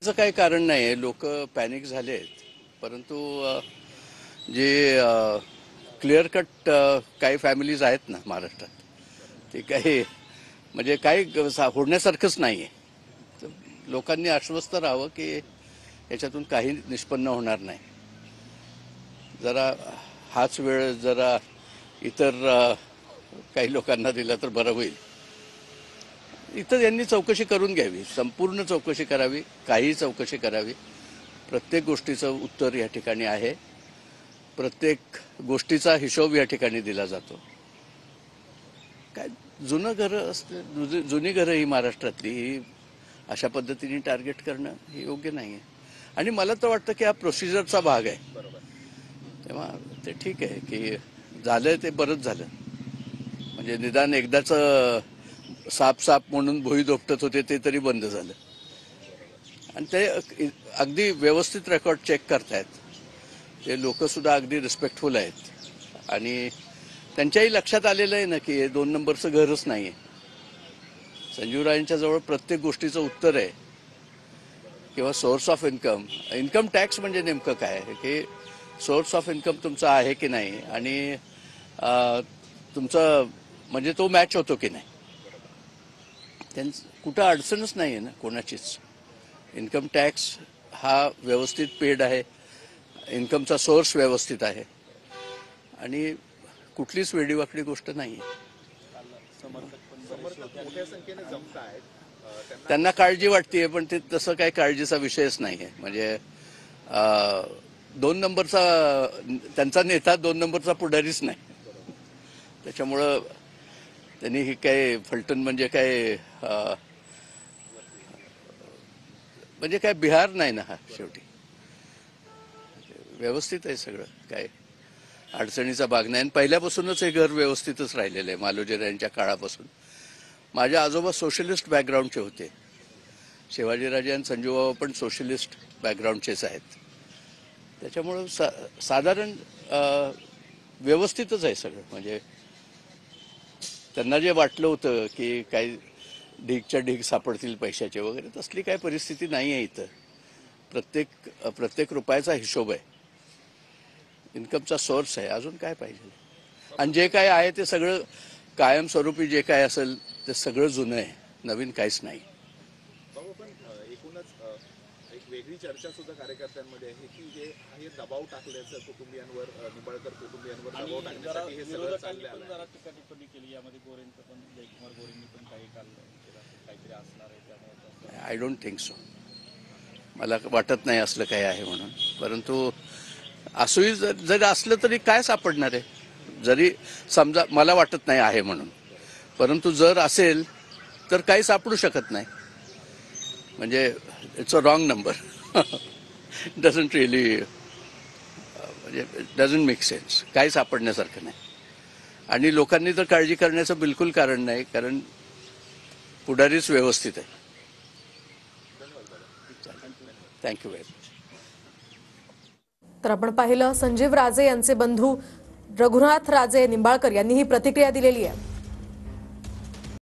असं काही कारण नाही आहे. लोक पॅनिक झाले आहेत, परंतु जे क्लिअर कट काही फॅमिलीज आहेत ना महाराष्ट्रात, ते काही म्हणजे काही होण्यासारखंच नाही आहे. तर लोकांनी आश्वस्त राहावं की याच्यातून काही निष्पन्न होणार नाही. जरा हाच वेळ जरा इतर काही लोकांना दिला तर बरं होईल. इथं यांनी चौकशी करून घ्यावी, संपूर्ण चौकशी करावी, काही चौकशी करावी. प्रत्येक गोष्टीचं उत्तर या ठिकाणी आहे. प्रत्येक गोष्टीचा हिशोब या ठिकाणी दिला जातो. काय जुनं घरं असते, जुनी घरं ही महाराष्ट्रातली ही अशा पद्धतीने टार्गेट करणं हे योग्य नाही आहे. आणि मला तर वाटतं की हा प्रोसिजरचा भाग आहे. तेव्हा ते ठीक आहे की झालं ते बरंच झालं. म्हणजे निदान एकदाचं साप साप म्हणून भुई दोपटत होते ते तरी बंद झालं. आणि ते अगदी व्यवस्थित रेकॉर्ड चेक करतायत. ते लोकसुद्धा अगदी रिस्पेक्टफुल आहेत आणि त्यांच्याही लक्षात आलेलं आहे ना की हे 2 नंबरचं घरच नाही आहे. संजीवरायांच्या जवळ प्रत्येक गोष्टीचं उत्तर आहे किंवा source of income. Income tax म्हणजे नेमकं काय आहे की सोर्स ऑफ इन्कम तुमचा आहे की नाही आणि तुमचं म्हणजे तो मॅच होतो की नाही. कुठं अडचणच नाही आहे ना कोणाचीच. इन्कम टॅक्स हा व्यवस्थित पेड आहे, इन्कमचा सोर्स व्यवस्थित आहे आणि कुठलीच वेडीवाकडी गोष्ट नाही आहे. त्यांना काळजी वाटते, पण ते तसं काही काळजीचा विषयच नाही आहे. म्हणजे 2 नंबरचा त्यांचा नेता 2 नंबरचा पुढारीच नाही. त्याच्यामुळं त्यांनी ही काय फलटण म्हणजे काय म्हणजे काय बिहार नाही ना हा. शेवटी व्यवस्थित आहे सगळं, काय अडचणीचा भाग नाही. आणि पहिल्यापासूनच हे घर व्यवस्थितच राहिलेलं आहे. मालोजीरायांच्या काळापासून. माझे आजोबा सोशलिस्ट बॅकग्राऊंडचे होते. शिवाजीराजे आणि संजूबाबा पण सोशलिस्ट बॅकग्राऊंडचेच आहेत. त्याच्यामुळं साधारण व्यवस्थितच आहे सगळं. म्हणजे त्यांना जे वाटलं होतं की काही ढीगच्या ढीग सापडतील पैशाचे वगैरे, तसली काही परिस्थिती नाही आहे इथं. प्रत्येक रुपयाचा हिशोब आहे, इन्कमचा सोर्स आहे. अजून काय पाहिजे. आणि जे काय आहे ते सगळं कायमस्वरूपी जे काय असेल ते सगळं जुनं आहे, नवीन काहीच नाही. एकूणच एक वेगळी चर्चा सुद्धा कार्यकर्त्यांमध्ये आहे की हे दबाव टाकल्याचं कुटुंबियांवर, निंबाळकर कुटुंबियांवर दबाव टाकण्यासाठी हे सगळं चाललंय. टिप्पणी केली यामध्ये गोरेंचं पण, जयकुमार गोरेंनी पण काही काल काहीतरी असणार आहे त्यामुळे. I don't think so. मला वाटत नाही असलं काही आहे म्हणून. परंतु असंही जरी असलं तरी काय सापडणार आहे. जरी समजा मला वाटत नाही आहे म्हणून, परंतु जर असेल तर काही सापडू शकत नाही. म्हणजे it's a wrong number. Doesn't really म्हणजे डझंट मेक सेन्स. काही सापडण्यासारखं नाही. आणि लोकांनी तर काळजी करण्याचं बिलकुल कारण नाही, कारण पुढारीच व्यवस्थित आहे. Thank you very much. तर आपण पाहिलं संजीव राजे यांचे बंधू रघुनाथ राजे निंबाळकर यांनी ही प्रतिक्रिया दिलेली आहे.